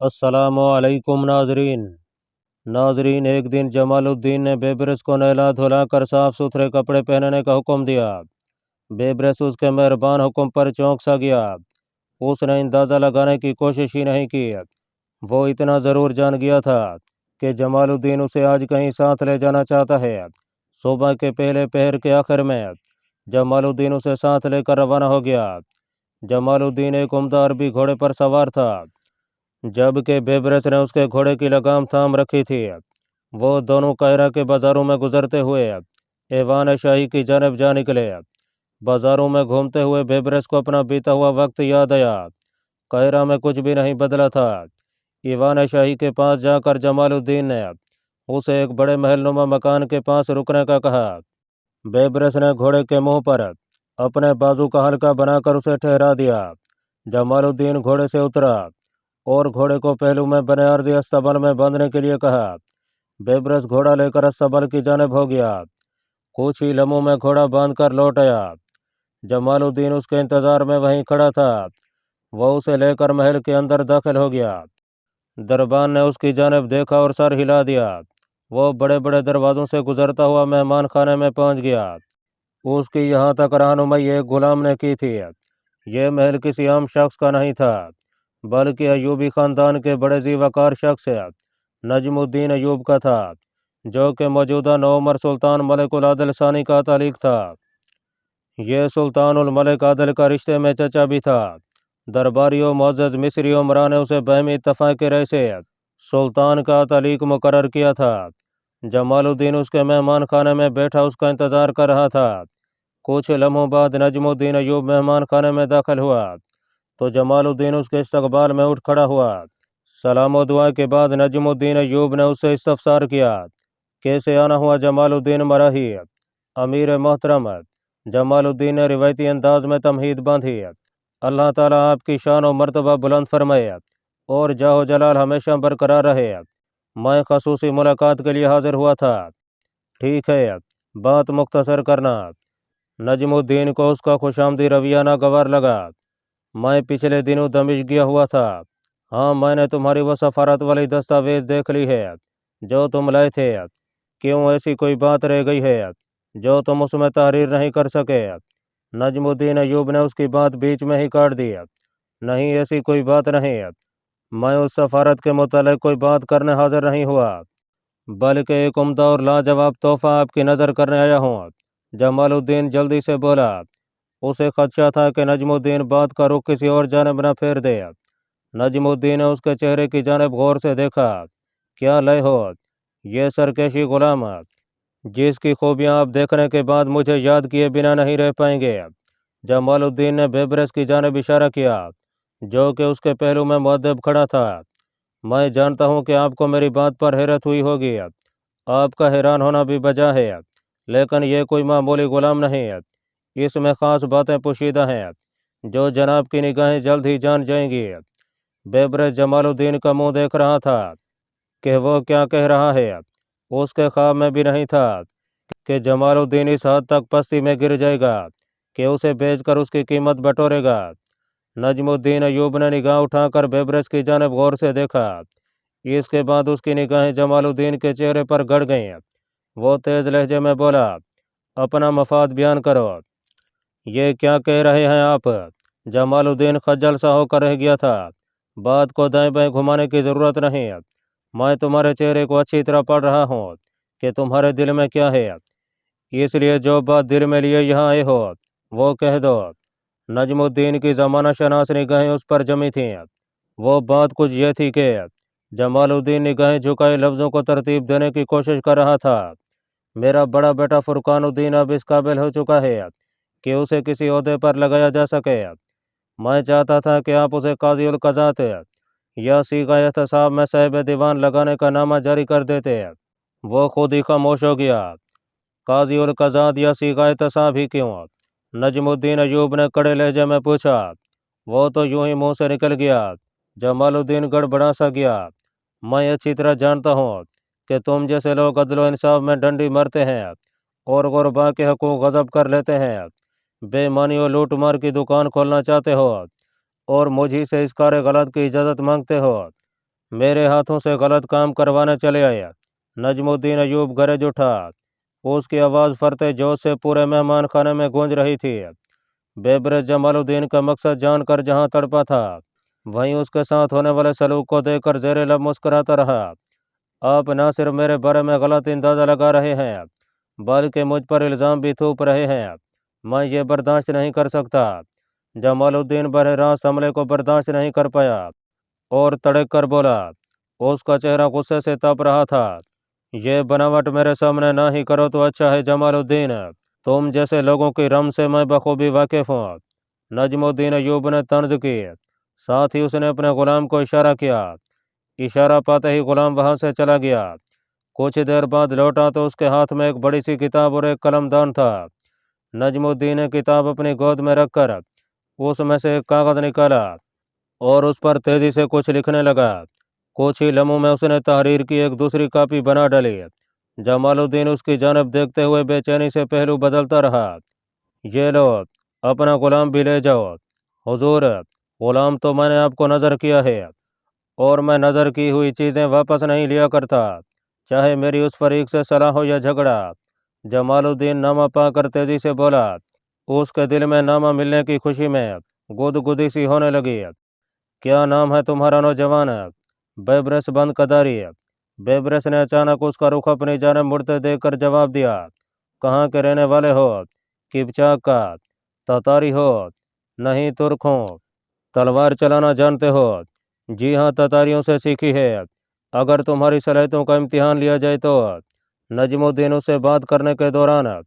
अस्सलाम वालेकुम नाजरीन, एक दिन जमालुद्दीन ने बेबरस को नहला धुला कर साफ सुथरे कपड़े पहनने का हुक्म दिया। बेबरस उसके मेहरबान हुक्म पर चौंक सा गया। उसने अंदाज़ा लगाने की कोशिश ही नहीं की। वो इतना ज़रूर जान गया था कि जमालुद्दीन उसे आज कहीं साथ ले जाना चाहता है। सुबह के पहले पहर के आखिर में जमालुद्दीन उसे साथ लेकर रवाना हो गया। जमालुद्दीन एक उम्दा अरबी घोड़े पर सवार था, जबकि बेबरस ने उसके घोड़े की लगाम थाम रखी थी। वो दोनों कायरा के बाज़ारों में गुजरते हुए ऐवान शाही की जानब जा निकले। बाज़ारों में घूमते हुए बेबरस को अपना बीता हुआ वक्त याद आया। कायरा में कुछ भी नहीं बदला था। ईवान शाही के पास जाकर जमालुद्दीन ने उसे एक बड़े महलनुमा मकान के पास रुकने का कहा। बेबरस ने घोड़े के मुंह पर अपने बाजू का हल्का बनाकर उसे ठहरा दिया। जमालुद्दीन घोड़े से उतरा और घोड़े को पहलू में बने अर्जी अस्तबल में बांधने के लिए कहा। बेबरस घोड़ा लेकर अस्तबल की जानिब हो गया। कुछ ही लम्हों में घोड़ा बांध कर लौट आया। जमालुद्दीन उसके इंतजार में वहीं खड़ा था। वह उसे लेकर महल के अंदर दाखिल हो गया। दरबान ने उसकी जानिब देखा और सर हिला दिया। वो बड़े बड़े दरवाजों से गुजरता हुआ मेहमान खाने में पहुंच गया। उसकी यहाँ तक रहनुमाई एक गुलाम ने की थी। यह महल किसी आम शख्स का नहीं था, बल्कि अयूबी ख़ानदान के बड़े ज़ीवकार शख्स नजमुद्दीन अयूब का था, जो कि मौजूदा नौमर सुल्तान मलिकुल आदिल सानी का तालिक था। यह सुल्तानुल मलिक आदिल का रिश्ते में चचा भी था। दरबारियों मुअज़्ज़ज़ मिस्री उमरा ने उसे बहमी इत्तफ़ाक़ के रह से सुल्तान का तालिक मुकर्रर किया था। जमालुद्दीन उसके मेहमान खाने में बैठा उसका इंतज़ार कर रहा था। कुछ लम्हों बाद नजमुद्दीन अयूब मेहमान खाने में दाखिल हुआ तो जमालुद्दीन उसके इस्तकबाल में उठ खड़ा हुआ। सलाम व दुआ के बाद नजमुद्दीन अयूब ने उससे इस्तफसार किया, कैसे आना हुआ जमालुद्दीन मराही। अमीर मोहतरम, जमालुद्दीन ने रिवायती अंदाज में तमहीद बांधी। अल्लाह ताला आपकी शान और मर्तबा बुलंद फरमाए और जाहो जलाल हमेशा बरकरार रहे। मैं खसूसी मुलाकात के लिए हाजिर हुआ था। ठीक है, बात मुख्तसर करना। नजमुद्दीन को उसका खुशामदी रवैया नागवार लगा। मैं पिछले दिनों दमिश्क गया हुआ था। हाँ, मैंने तुम्हारी वो सफारत वाली दस्तावेज देख ली है जो तुम लाए थे। क्यों, ऐसी कोई बात रह गई है जो तुम उसमें तहरीर नहीं कर सके? नजमुद्दीन अयूब ने उसकी बात बीच में ही काट दी। नहीं, ऐसी कोई बात नहीं। मैं उस सफारत के मुतालिक कोई बात करने हाजिर नहीं हुआ, बल्कि एक उम्दा और लाजवाब तोहफा आपकी नज़र करने आया हूँ। जमालुद्दीन जल्दी से बोला। उसे खदशा था कि नजमुद्दीन बात का रुख किसी और जानब न फेर दे। नजमुद्दीन ने उसके चेहरे की जानब गौर से देखा। क्या लय हो, ये सरकेशी गुलाम, जिसकी खूबियाँ आप देखने के बाद मुझे याद किए बिना नहीं रह पाएंगे। जमालुद्दीन ने बेबरस की जानब इशारा किया, जो कि उसके पहलू में मुअद्दब खड़ा था। मैं जानता हूँ कि आपको मेरी बात पर हैरत हुई होगी। आपका हैरान होना भी वजह है, लेकिन यह कोई मामूली गुलाम नहीं है। इसमें ख़ास बातें पोशीदा हैं जो जनाब की निगाहें जल्द ही जान जाएंगी। बेबरस जमालुद्दीन का मुंह देख रहा था कि वो क्या कह रहा है। उसके ख्वाब में भी नहीं था कि जमालुद्दीन इस हद तक पस्ती में गिर जाएगा कि उसे बेचकर उसकी कीमत बटोरेगा। नजमुद्दीन अयूब ने निगाह उठाकर बेबरस की जानब गौर से देखा। इसके बाद उसकी निगाहें जमालुद्दीन के चेहरे पर गड़ गईं। वो तेज़ लहजे में बोला, अपना मफाद बयान करो। ये क्या कह रहे हैं आप? जमालुद्दीन खज्जल सा होकर रह गया था। बात को दाएं बाएं घुमाने की ज़रूरत नहीं। मैं तुम्हारे चेहरे को अच्छी तरह पढ़ रहा हूँ कि तुम्हारे दिल में क्या है, इसलिए जो बात दिल में लिए यहाँ आए हो वो कह दो। नजमुद्दीन की ज़माना शनास निगाहें उस पर जमी थीं। वो बात कुछ ये थी कि जमालुद्दीन निगाहें झुकाए लफ्ज़ों को तरतीब देने की कोशिश कर रहा था। मेरा बड़ा बेटा फुरकानुद्दीन अब इस काबिल हो चुका है कि उसे किसी ओहदे पर लगाया जा सके। मैं चाहता था कि आप उसे काजी उल कज़ात या सीगा एहतसाब में साहिब दीवान लगाने का नामा जारी कर देते। वो खुद ही खामोश हो गया। काजी उल कज़ात या सीगा एहतसाब ही क्यों? नजमुद्दीन अयूब ने कड़े लहजे में पूछा। वो तो यूं ही मुंह से निकल गया। जमालुद्दीन गड़बड़ा सा गया। मैं अच्छी तरह जानता हूँ कि तुम जैसे लोग अदल इंसाफ में डंडी मरते हैं और गुरबा के हकूक़ गज़ब कर लेते हैं, बेईमानी और लूट मार की दुकान खोलना चाहते हो और मुझी से इस कार गलत की इजाज़त मांगते हो। मेरे हाथों से गलत काम करवाने चले आए। नजमुद्दीन अयूब गरज उठा। उसकी आवाज़ फरते जोश से पूरे मेहमान खाने में गूंज रही थी। बेबरस जमालुद्दीन का मकसद जानकर जहां तड़पा था, वहीं उसके साथ होने वाले सलूक को देखकर ज़ेरे लब मुस्कुराता रहा। आप न सिर्फ मेरे बारे में गलत अंदाज़ा लगा रहे हैं, बल्कि मुझ पर इल्ज़ाम भी थोप रहे हैं। मैं ये बर्दाश्त नहीं कर सकता। जमालुद्दीन बरह रास्त हमले को बर्दाश्त नहीं कर पाया और तड़क कर बोला। उसका चेहरा गुस्से से तप रहा था। ये बनावट मेरे सामने ना ही करो तो अच्छा है जमालुद्दीन। तुम जैसे लोगों की रम से मैं बखूबी वाकिफ हूँ। नजमुद्दीन अयूब ने तंज की। साथ ही उसने अपने गुलाम को इशारा किया। इशारा पाते ही गुलाम वहां से चला गया। कुछ देर बाद लौटा तो उसके हाथ में एक बड़ी सी किताब और एक कलमदान था। नजमुद्दीन ने किताब अपनी गोद में रखकर उसमें से एक कागज़ निकाला और उस पर तेजी से कुछ लिखने लगा। कुछ ही लम्हों में उसने तहरीर की एक दूसरी कॉपी बना डाली। जमालुद्दीन उसकी जानब देखते हुए बेचैनी से पहलू बदलता रहा। ये लो, अपना गुलाम भी ले जाओ। हुजूर, गुलाम तो मैंने आपको नज़र किया है और मैं नज़र की हुई चीज़ें वापस नहीं लिया करता, चाहे मेरी उस फरीक से सलाह हो या झगड़ा। जमालुद्दीन नामा पाकर तेजी से बोला। उसके दिल में नामा मिलने की खुशी में गुदगुदी सी होने लगी। क्या नाम है तुम्हारा नौजवान? बेबरस बंद कदारी। बेबरस ने अचानक उसका रुख अपनी जानब मुड़ते देखकर जवाब दिया। कहाँ के रहने वाले हो? किपचाक का? तातारी हो? नहीं, तुर्क हो? तलवार चलाना जानते हो? जी हाँ, तातारियों से सीखी है। अगर तुम्हारी सलाहियतों का इम्तिहान लिया जाए तो। नजमुद्दीन उससे बात करने के दौरान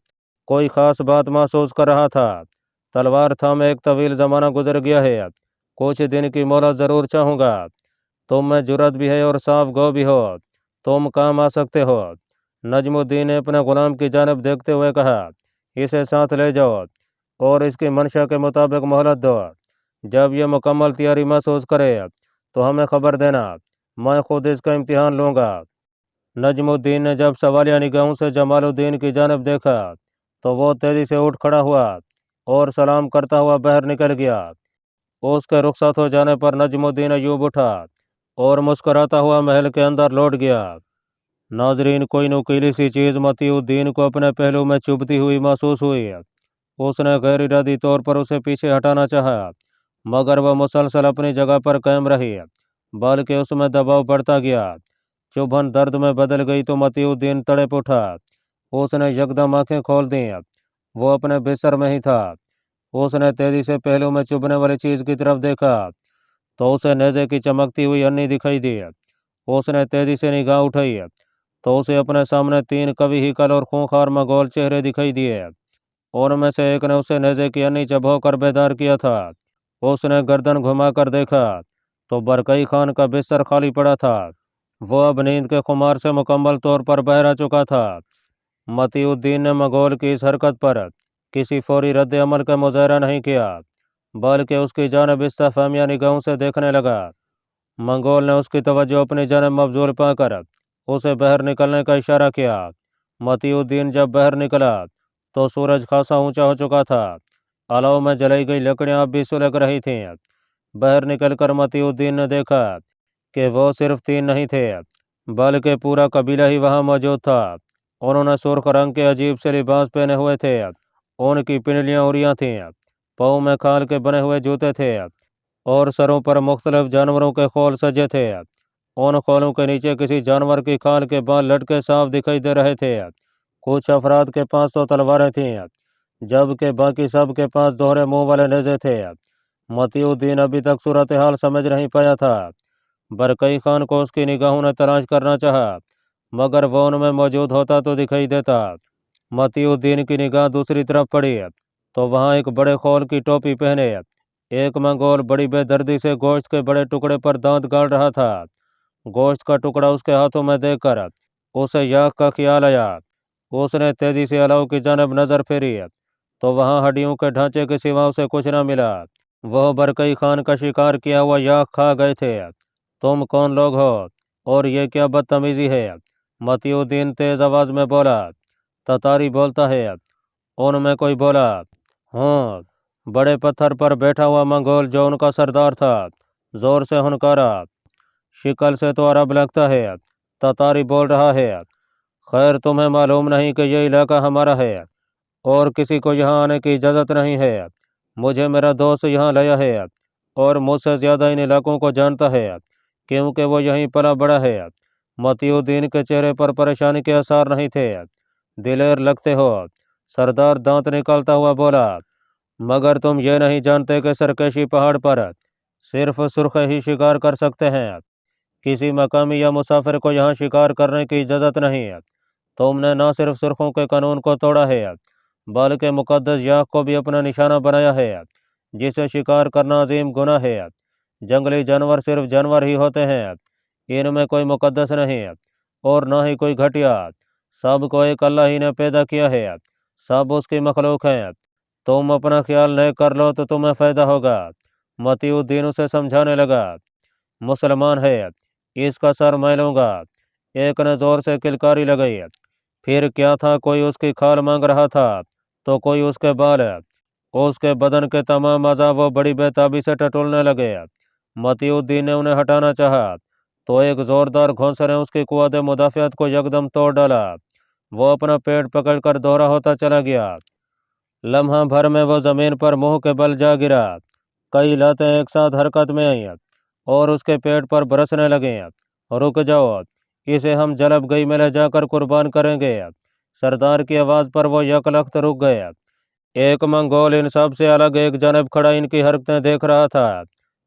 कोई ख़ास बात महसूस कर रहा था। तलवार थामे एक तवील ज़माना गुजर गया है। कुछ दिन की मोहलत ज़रूर चाहूँगा। तुम में जुर्रत भी है और साफ गो भी हो। तुम काम आ सकते हो। नजमुद्दीन ने अपने गुलाम की जानब देखते हुए कहा। इसे साथ ले जाओ और इसकी मंशा के मुताबिक मोहलत दो। जब यह मुकम्मल तैयारी महसूस करे तो हमें खबर देना। मैं खुद इसका इम्तिहान लूँगा। नजमुद्दीन ने जब सवालिया निगाहों से जमालुद्दीन की जानब देखा तो वो तेज़ी से उठ खड़ा हुआ और सलाम करता हुआ बाहर निकल गया। उसके रुखसत हो जाने पर नजमुद्दीन अयूब उठा और मुस्कुराता हुआ महल के अंदर लौट गया। नाजरीन, कोई नुकीली सी चीज़ मतीउद्दीन को अपने पहलू में चुभती हुई महसूस हुई। उसने गैर इरादी तौर पर उसे पीछे हटाना चाहा, मगर वह मुसलसल अपनी जगह पर कायम रही, बल्कि उसमें दबाव बढ़ता गया। चुभन दर्द में बदल गई तो मतीउद्दीन तड़प उठा। उसने यकदम आंखें खोल दी। वो अपने बिस्तर में ही था। उसने तेजी से पहलू में चुभने वाली चीज़ की तरफ देखा तो उसे नेज़े की चमकती हुई अन्नी दिखाई दी। उसने तेजी से निगाह उठाई तो उसे अपने सामने तीन कवि हिकल और खूंखार मगोल चेहरे दिखाई दिए। उनमें से एक ने उसे नेज़े की अन्नी चबोकर बेदार किया था। उसने गर्दन घुमाकर देखा तो बरकई खान का बिस्तर खाली पड़ा था। वो अब नींद के खुमार से मुकम्मल तौर पर बहरा चुका था। मतीउद्दीन ने मगोल की इस हरकत पर किसी फौरी रद्द अमल का मुजाहरा नहीं किया, बल्कि उसकी जानब इस्तफहामिया निगाहों से देखने लगा। मंगोल ने उसकी तवज्जो अपनी जानब मबजूल पाकर उसे बाहर निकलने का इशारा किया। मतीउद्दीन जब बाहर निकला तो सूरज खासा ऊंचा हो चुका था। अलाव में जलाई गई लकड़ियां अब भी सुलग रही थीं। बाहर निकलकर मतीउद्दीन ने देखा कि वो सिर्फ तीन नहीं थे, बल्कि पूरा कबीला ही वहां मौजूद था। उन्होंने सुर्ख रंग के अजीब से लिबास पहने हुए थे। उनकी पिंडलियां उड़ियां थीं, पाँव में खाल के बने हुए जूते थे और सरों पर मुख्तलिफ जानवरों के खोल सजे थे। उन खोलों के नीचे किसी जानवर की खाल के बाल लटके साफ दिखाई दे रहे थे। कुछ अफराद के पास तो तलवारें थीं, जबकि बाकी सब के पास दोहरे मुंह वाले नेज़े थे। मतीउद्दीन अभी तक सूरत हाल समझ नहीं पाया था। बरकई खान को उसकी निगाहों ने तलाश करना चाहा, मगर वो उनमें मौजूद होता तो दिखाई देता। मतीउद्दीन की निगाह दूसरी तरफ पड़ी तो वहाँ एक बड़े खोल की टोपी पहने एक मंगोल बड़ी बेदर्दी से गोश्त के बड़े टुकड़े पर दांत गाड़ रहा था। गोश्त का टुकड़ा उसके हाथों में देखकर उसे याक का ख्याल आया। उसने तेजी से अलाव की जानब नजर फेरी तो वहां हड्डियों के ढांचे के सिवा उसे कुछ न मिला। वह बरकई खान का शिकार किया हुआ याक खा गए थे। तुम कौन लोग हो और ये क्या बदतमीजी है? मतीउद्दीन तेज आवाज में बोला। ततारी बोलता है, उनमें कोई बोला। हाँ, बड़े पत्थर पर बैठा हुआ मंगोल जो उनका सरदार था जोर से हुनकारा। शक्ल से तो अरब लगता है, ततारी बोल रहा है। खैर तुम्हें मालूम नहीं कि यह इलाका हमारा है और किसी को यहाँ आने की इजाज़त नहीं है। मुझे मेरा दोस्त यहाँ लाया है और मुझसे ज़्यादा इन इलाकों को जानता है, क्योंकि वो यहीं पला बड़ा है। मतीउद्दीन के चेहरे पर परेशानी के आसार नहीं थे। दिलेर लगते हो, सरदार दांत निकालता हुआ बोला। मगर तुम ये नहीं जानते कि सरकशी पहाड़ पर सिर्फ सुर्ख ही शिकार कर सकते हैं। किसी मकामी या मुसाफिर को यहाँ शिकार करने की इजाज़त नहीं है। तुमने न सिर्फ सुर्खों के कानून को तोड़ा है, बल्कि मुकद्दस याक को भी अपना निशाना बनाया है, जिसे शिकार करना अजीम गुनाह है। जंगली जानवर सिर्फ जानवर ही होते हैं, इनमें कोई मुकद्दस नहीं है और न ही कोई घटिया। सब को एक अल्लाह ही ने पैदा किया है, सब उसकी मखलूक हैं। तुम अपना ख्याल नहीं कर लो तो तुम्हें फ़ायदा होगा। मतीउद्दीन उसे समझाने लगा। मुसलमान है, इसका सर मैं लूँगा। एक ने ज़ोर से किलकारी लगाई। फिर क्या था, कोई उसकी खाल मांग रहा था तो कोई उसके बाल। उसके बदन के तमाम अज़ा वो बड़ी बेताबी से टटोलने लगे। मतीउद्दीन ने उन्हें हटाना चाहा तो एक ज़ोरदार घोंसे ने उसकी कुव्वत मुदाफ़ियत को यकदम तोड़ डाला। वो अपना पेट पकड़कर दोहरा होता चला गया। लम्हा भर में वो ज़मीन पर मुंह के बल जा गिरा। कई लातें एक साथ हरकत में आईं और उसके पेट पर बरसने लगे। रुक जाओ, इसे हम जलब गई में ले जाकर कुर्बान करेंगे। सरदार की आवाज़ पर वो यकलख्त रुक गए। एक मंगोल इन सब से अलग एक जानब खड़ा इनकी हरकतें देख रहा था।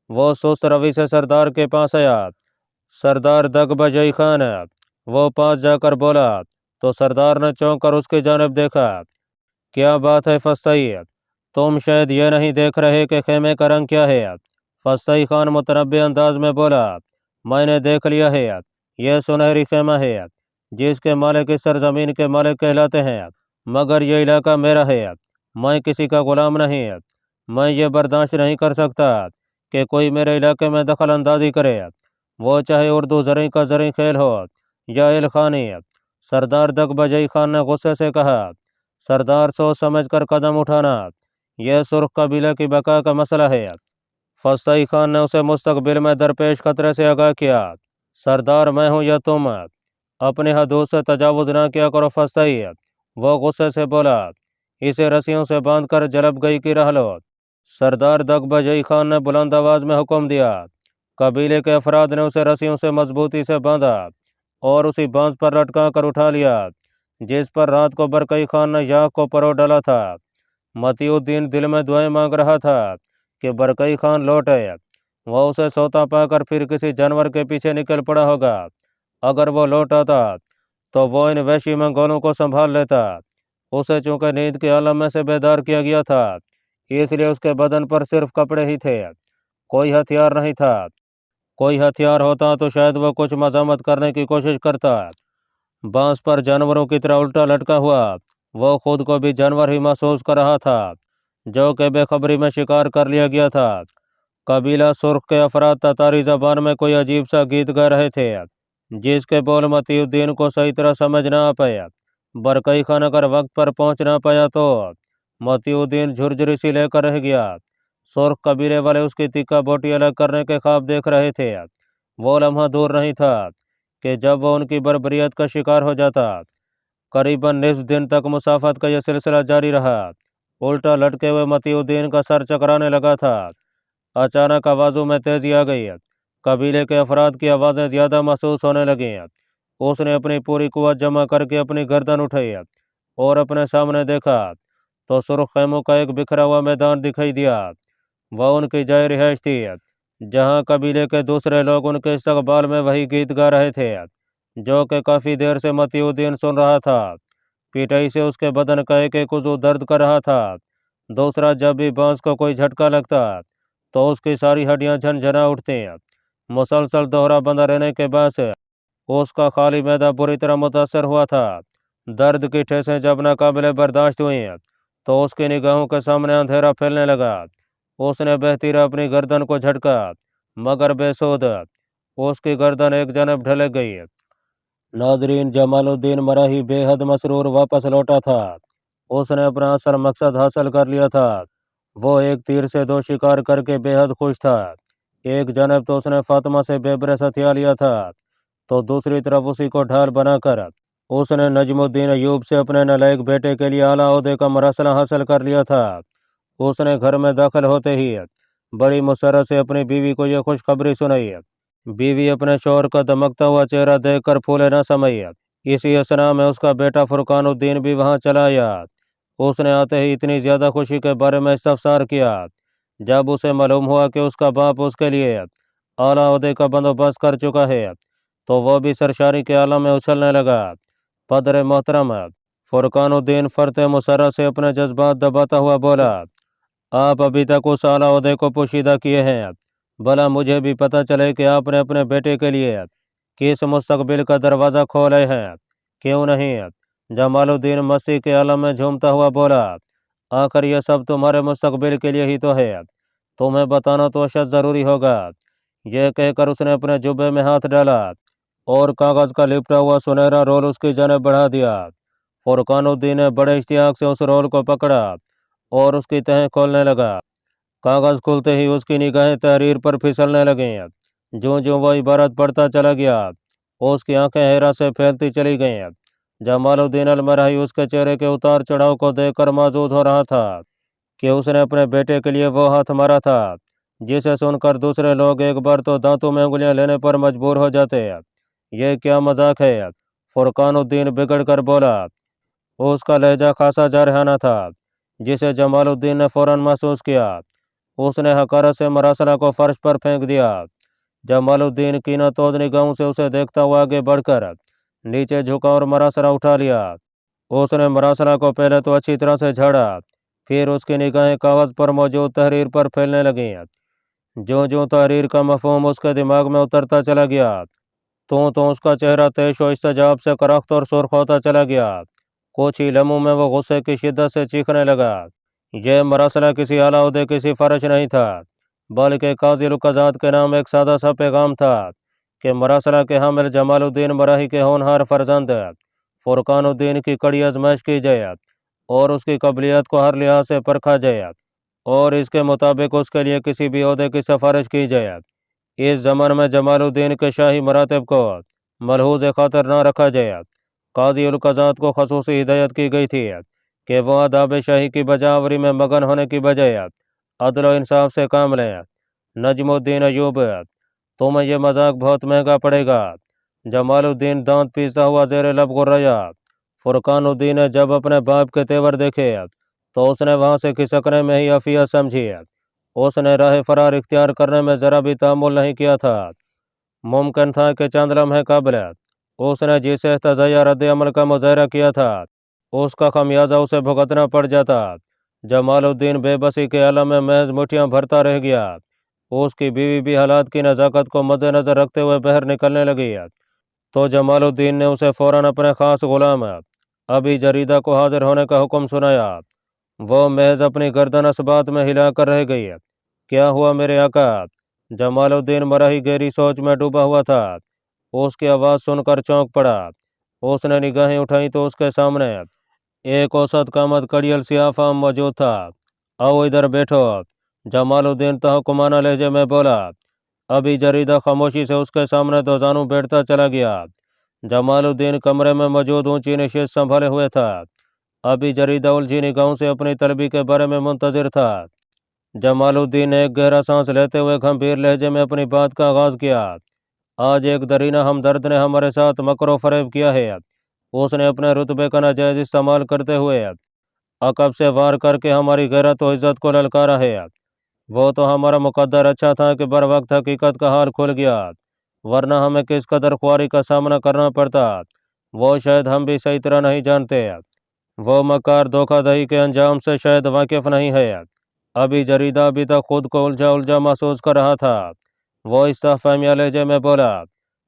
वो सुस्त रवि से सरदार के पास आया। सरदार दगबजई खान, वो पास जाकर बोला तो सरदार ने चौंक कर उसकी जानब देखा। क्या बात है फस्तई, तुम शायद ये नहीं देख रहे कि खेमे का रंग क्या है। फस्तई खान मुतनब्बे अंदाज में बोला, मैंने देख लिया है, यह सुनहरी खेमा है जिसके मालिक इस सरजमीन के मालिक कहलाते हैं। मगर यह इलाका मेरा है, मैं किसी का गुलाम नहीं। मैं ये बर्दाश्त नहीं कर सकता कि कोई मेरे इलाके में दखल अंदाजी करे, वो चाहे उर्दू जरी का जरी खेल हो या इल खानी। सरदार दगबजई खान ने गुस्से से कहा। सरदार, सोच समझ कर कदम उठाना, यह सुर्ख कबीले की बका का मसला है। फस्तई खान ने उसे मुस्तकबिल में दरपेश खतरे से आगाह किया। सरदार, मैं हूँ या तुम, अपने हदूद से तजावुज ना किया करो फस्तई। वो गुस्से से बोला, इसे रस्सियों से बांधकर जलब गई की राह लो। सरदार दगबजई खान ने बुलंद आवाज में हुक्म दिया। कबीले के अफराद ने उसे रस्सियों से मजबूती से बांधा और उसी बांस पर लटका कर उठा लिया जिस पर रात को बरकई खान ने याक को परो डाला था। मतीउद्दीन दिल में दुआएं मांग रहा था कि बरकई खान लौट आए। वह उसे सोता पाकर फिर किसी जानवर के पीछे निकल पड़ा होगा। अगर वो लौट आता तो वो इन वैशी मंगोलों को संभाल लेता। उसे चूंकि नींद के आलम में से बेदार किया गया था, इसलिए उसके बदन पर सिर्फ कपड़े ही थे, कोई हथियार नहीं था। कोई हथियार होता तो शायद वो कुछ मजामत करने की कोशिश करता। बांस पर जानवरों की तरह उल्टा लटका हुआ वो खुद को भी जानवर ही महसूस कर रहा था जो कि बेखबरी में शिकार कर लिया गया था। कबीला सुर्ख के अफराद ततारी जबान में कोई अजीब सा गीत गा रहे थे जिसके बोल मतीउद्दीन को सही तरह समझ ना आ पाया। बरकई खान अगर वक्त पर पहुंच ना पाया तो मतीउद्दीन झुरझुरी सी लेकर रह गया। सुर्ख कबीले वाले उसकी तिक्का बोटी अलग करने के ख्वाब देख रहे थे। वो लम्हा दूर नहीं था कि जब वो उनकी बर्बरियत का शिकार हो जाता। करीबन निस्फ दिन तक मुसाफत का यह सिलसिला जारी रहा। उल्टा लटके हुए मतीउद्दीन का सर चकराने लगा था। अचानक आवाज़ों में तेजी आ गई। कबीले के अफराद की आवाज़ें ज़्यादा महसूस होने लगीं। उसने अपनी पूरी कुव्वत जमा करके अपनी गर्दन उठाई और अपने सामने देखा तो सुर्ख खैमों का एक बिखरा हुआ मैदान दिखाई दिया। वह उनकी जाय रिहाइश थी, जहाँ कबीले के दूसरे लोग उनके इस्तकबाल में वही गीत गा रहे थे जो कि काफ़ी देर से मतीउद्दीन सुन रहा था। पिटाई से उसके बदन का एक एक उज़ू दर्द कर रहा था। दूसरा, जब भी बांस को कोई झटका लगता तो उसकी सारी हड्डियां झनझना उठती। मुसलसल दोहरा बंधा रहने के बाद से उसका खाली मैदा बुरी तरह मुतासर हुआ था। दर्द की ठेसें जब नाकाबिले बर्दाश्त हुई तो उसकी निगाहों के सामने अंधेरा फैलने लगा। उसने बहती रह अपनी गर्दन को झटका, मगर बेसुध उसकी गर्दन एक जानब ढलक गई। नादरीन, जमालुद्दीन मराही बेहद मसरूर वापस लौटा था। उसने अपना असल मकसद हासिल कर लिया था। वो एक तीर से दो शिकार करके बेहद खुश था। एक जानब तो उसने फातिमा से बेबरस हथिया लिया था, तो दूसरी तरफ उसी को ढाल बनाकर उसने नजमुद्दीन अयूब से अपने नालायक बेटे के लिए आला ओहदे का मरासला हासिल कर लिया था। उसने घर में दाखिल होते ही बड़ी मुसरत से अपनी बीवी को यह खुशखबरी सुनाई। बीवी अपने शौहर का दमकता हुआ चेहरा देखकर फूले न समाई। इसी असना में उसका बेटा फुरकानुद्दीन भी वहां चला आया। उसने आते ही इतनी ज्यादा खुशी के बारे में इस्तफसार किया। जब उसे मालूम हुआ कि उसका बाप उसके लिए आला ओहदे का बंदोबस्त कर चुका है, तो वह भी सरशारी के आलम में उछलने लगा। पदर मोहतरम, फुरकानुद्दीन फरते मुसर्रा से अपने जज्बात दबाता हुआ बोला, आप अभी तक उस आला ओहदे को पोशीदा किए हैं, भला मुझे भी पता चले कि आपने अपने बेटे के लिए किस मुस्तकबिल का दरवाज़ा खोले हैं। क्यों नहीं? जमालुद्दीन मसीह के आलम में झूमता हुआ बोला, आखिर यह सब तुम्हारे मुस्तकबिल के लिए ही तो है, तुम्हें बताना तो अशद ज़रूरी होगा। यह कहकर उसने अपने जुब्बे में हाथ डाला और कागज़ का लिपटा हुआ सुनहरा रोल उसकी जानिब बढ़ा दिया। फुरकानुद्दीन ने बड़े इश्तियाक से उस रोल को पकड़ा और उसकी तहें खोलने लगा। कागज़ खुलते ही उसकी निगाहें तहरीर पर फिसलने लगीं। जो जो वह इबारत पढ़ता चला गया, उसकी आंखें हैरत से फैलती चली गईं। जमालुद्दीन अलमरही उसके चेहरे के उतार चढ़ाव को देखकर माजूद हो रहा था कि उसने अपने बेटे के लिए वो हाथ मारा था जिसे सुनकर दूसरे लोग एक बार तो दांतों में उंगलियां लेने पर मजबूर हो जाते। ये क्या मजाक है? फुरकानुद्दीन बिगड़ कर बोला। उसका लहजा खासा जारहाना था, जिसे जमालुद्दीन ने फौरन महसूस किया। उसने हकारत से मरासला को फर्श पर फेंक दिया। जमालुद्दीन कीना तोज निगाहों से उसे देखता हुआ आगे बढ़कर नीचे झुका और मरासला उठा लिया। उसने मरासला को पहले तो अच्छी तरह से झाड़ा, फिर उसकी निगाहें कागज पर मौजूद तहरीर पर फैलने लगीं। जो जो तहरीर का मफहूम उसके दिमाग में उतरता चला गया, तो उसका चेहरा तेश व इस्तजाब से करख्त और सुर्ख होता चला गया। कुछ ही लम्हों में वो गुस्से की शिद्दत से चीखने लगा। यह मरासला किसी आला ओहदे की सिफारिश नहीं था, बल्कि काज़ी-उल-क़ज़ात के नाम एक सादा सा पैगाम था कि मरासला के हामिल जमालुद्दीन मराही के होनहार फर्जंद फुरकानुद्दीन की कड़ी आजमाइश की जाए और उसकी काबिलियत को हर लिहाज से परखा जाए और इसके मुताबिक उसके लिए किसी भी ओहदे की सिफारिश की जाए। इस ज़मान में जमालुद्दीन के शाही मरातब को मलहूज़ खातर न रखा जाए। काज़ी-उल-क़ज़ात को ख़ुसूसी हिदायत की गई थी कि वह आदाब शाही की बजावरी में मगन होने की बजाय अदल व इंसाफ से काम लें। नजमुद्दीन अयूब, तुम्हें यह मजाक बहुत महंगा पड़ेगा। जमालुद्दीन दांत पीसता हुआ ज़ेर लब गुर्राया। फुरकानुद्दीन ने जब अपने बाप के तेवर देखे, तो उसने वहां से खिसकने में ही अफियत समझी। उसने राह फरार इख्तियार करने में ज़रा भी तामुल नहीं किया था। मुमकिन था कि चंद लम्हे कबल उसने जिस एहतजाया रद्द अमल का मुजाहरा किया था, उसका खमियाजा उसे भुगतना पड़ जाता। जमालुद्दीन बेबसी के आलम में महज मुठ्ठियाँ भरता रह गया। उसकी बीवी भी हालात की नज़ाकत को मद्देनज़र रखते हुए बाहर निकलने लगी, तो जमालुद्दीन ने उसे फ़ौरन अपने ख़ास गुलाम अबी जरीदा को हाजिर होने का हुक्म सुनाया। वो महज अपनी गर्दन असबात में हिलाकर रह गई। क्या हुआ मेरे आका? जमालुद्दीन मराही गहरी सोच में डूबा हुआ था। उसकी आवाज़ सुनकर चौंक पड़ा। उसने निगाहें उठाई तो उसके सामने एक औसत कामत कड़ियल सियाफाम मौजूद था। आओ इधर बैठो, जमालुद्दीन तहकुमाना लहजे में बोला। अभी जरीदा खामोशी से उसके सामने दो जानू बैठता चला गया। जमालुद्दीन कमरे में मौजूद ऊंची नशिस्त संभाले हुए था। अभी जरीदा उलझी निगाहों से अपनी तलबी के बारे में मुंतजिर था। जमालुद्दीन ने एक गहरा सांस लेते हुए गंभीर लहजे में अपनी बात का आगाज किया। आज एक दरीना हमदर्द ने हमारे साथ मकरो फरेब किया है। उसने अपने रुतबे का नाजायज इस्तेमाल करते हुए अकब से वार करके हमारी गैरत और इज्जत को ललकारा है। वो तो हमारा मुकद्दर अच्छा था कि बर वक्त हकीकत का हाल खुल गया, वरना हमें किस कदर ख्वारी का सामना करना पड़ता, वो शायद हम भी सही तरह नहीं जानते। वो मकार धोखाधड़ी के अंजाम से शायद वाकिफ नहीं है। अभी जरीदा अभी तक खुद को उलझा उलझा महसूस कर रहा था। वो इस्ताफामिया लहजे में बोला,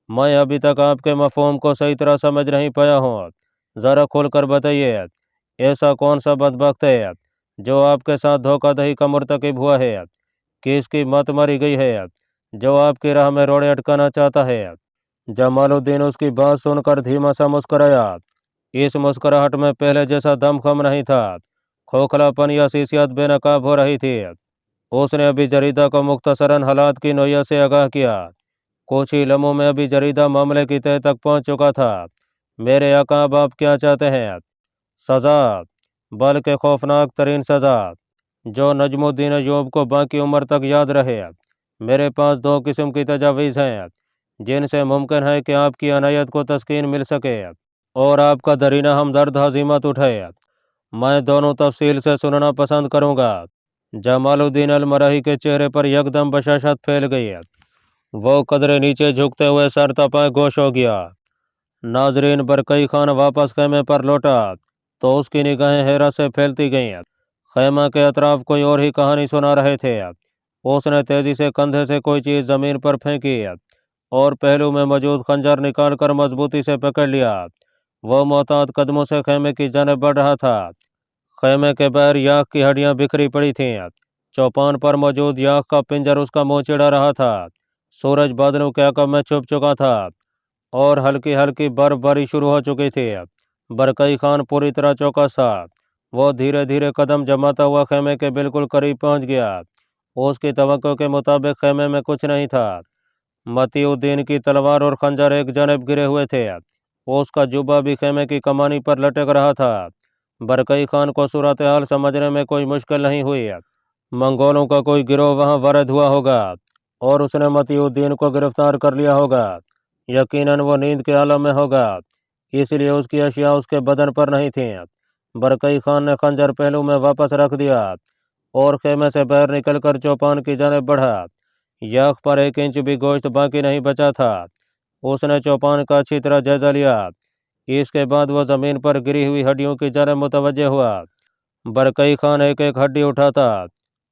मैं अभी तक आपके मफहूम को सही तरह समझ नहीं पाया हूँ। ज़रा खुल कर बताइए, ऐसा कौन सा बदबख्त है जो आपके साथ धोखाधड़ी का मुर्तकिब हुआ है? किसकी मत मारी गई है जो आपकी राह में रोड़े अटकाना चाहता है? जमालुद्दीन उसकी बात सुनकर धीमा सा मुस्कराया। इस मुस्कुराहट में पहले जैसा दमखम नहीं था। खोखलापन या सीसियत बेनकाब हो रही थी। उसने अभी जरीदा को मुख्तसरन हालात की नोयत से आगाह किया। कुछ ही लम्हों में अभी जरीदा मामले की तह तक पहुंच चुका था। मेरे आका, अब आप क्या चाहते हैं? सज़ा, बल्कि खौफनाक तरीन सज़ा, जो नजमुद्दीन अय्यूब को बाकी उम्र तक याद रहे। मेरे पास दो किस्म की तजावीज़ हैं जिनसे मुमकिन है कि आपकी अनायत को तस्कीन मिल सके और आपका दरीना हमदर्द हजीमत उठाए। मैं दोनों तफसील से सुनना पसंद करूँगा। जमालुद्दीन अलमराही के चेहरे पर यकदम बशाशत फैल गई। वो कदरे नीचे झुकते हुए सर तपाए गोश हो गया। नाजरीन, बरकई खान वापस खेमे पर लौटा तो उसकी निगाहें हैरत से फैलती गईं। खैमा के अतराफ कोई और ही कहानी सुना रहे थे। उसने तेजी से कंधे से कोई चीज़ ज़मीन पर फेंकी और पहलू में मौजूद खंजर निकाल कर मजबूती से पकड़ लिया। वो मोहतात कदमों से खेमे की जानिब बढ़ रहा था। खेमे के बाहर याक की हड्डियां बिखरी पड़ी थीं। चौपान पर मौजूद याक का पिंजर उसका मुंह चिढ़ा रहा था। सूरज बादलों के अकब में छुप चुका था और हल्की हल्की बर्फबारी शुरू हो चुकी थी। बरकई खान पूरी तरह चौकस था। वो धीरे धीरे कदम जमाता हुआ खेमे के बिल्कुल करीब पहुंच गया। उसकी तवक्को के मुताबिक खेमे में कुछ नहीं था। मतीउद्दीन की तलवार और खंजर एक जानब गिरे हुए थे। उसका जुब्बा भी खेमे की कमानी पर लटक रहा था। बरकई खान को सूरत हाल समझने में कोई मुश्किल नहीं हुई। मंगोलों का कोई गिरोह वहां वारद हुआ होगा और उसने मतीउद्दीन को गिरफ्तार कर लिया होगा। यकीनन वो नींद के आलम में होगा, इसलिए उसकी अशिया उसके बदन पर नहीं थीं। बरकई खान ने खंजर पहलू में वापस रख दिया और खेमे से बाहर निकलकर चौपान की जानिब बढ़ा। याक पर 1 इंच भी गोश्त बाकी नहीं बचा था। उसने चौपान का अच्छी तरह जायजा लिया। इसके बाद वो ज़मीन पर गिरी हुई हड्डियों की जानिब मुतवज्जे हुआ। बरकई खान एक एक हड्डी उठाता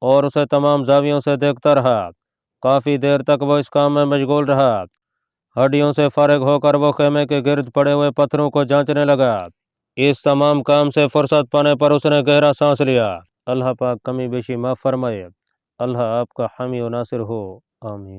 और उसे तमाम जावियों से देखता रहा। काफ़ी देर तक वो इस काम में मशगूल रहा। हड्डियों से फारिग होकर वो खेमे के गिर्द पड़े हुए पत्थरों को जांचने लगा। इस तमाम काम से फुर्सत पाने पर उसने गहरा सांस लिया। अल्लाह पाक कमी बेशी माफ़ फरमाए। अल्लाह आपका हामी और नासिर हो। आमीन।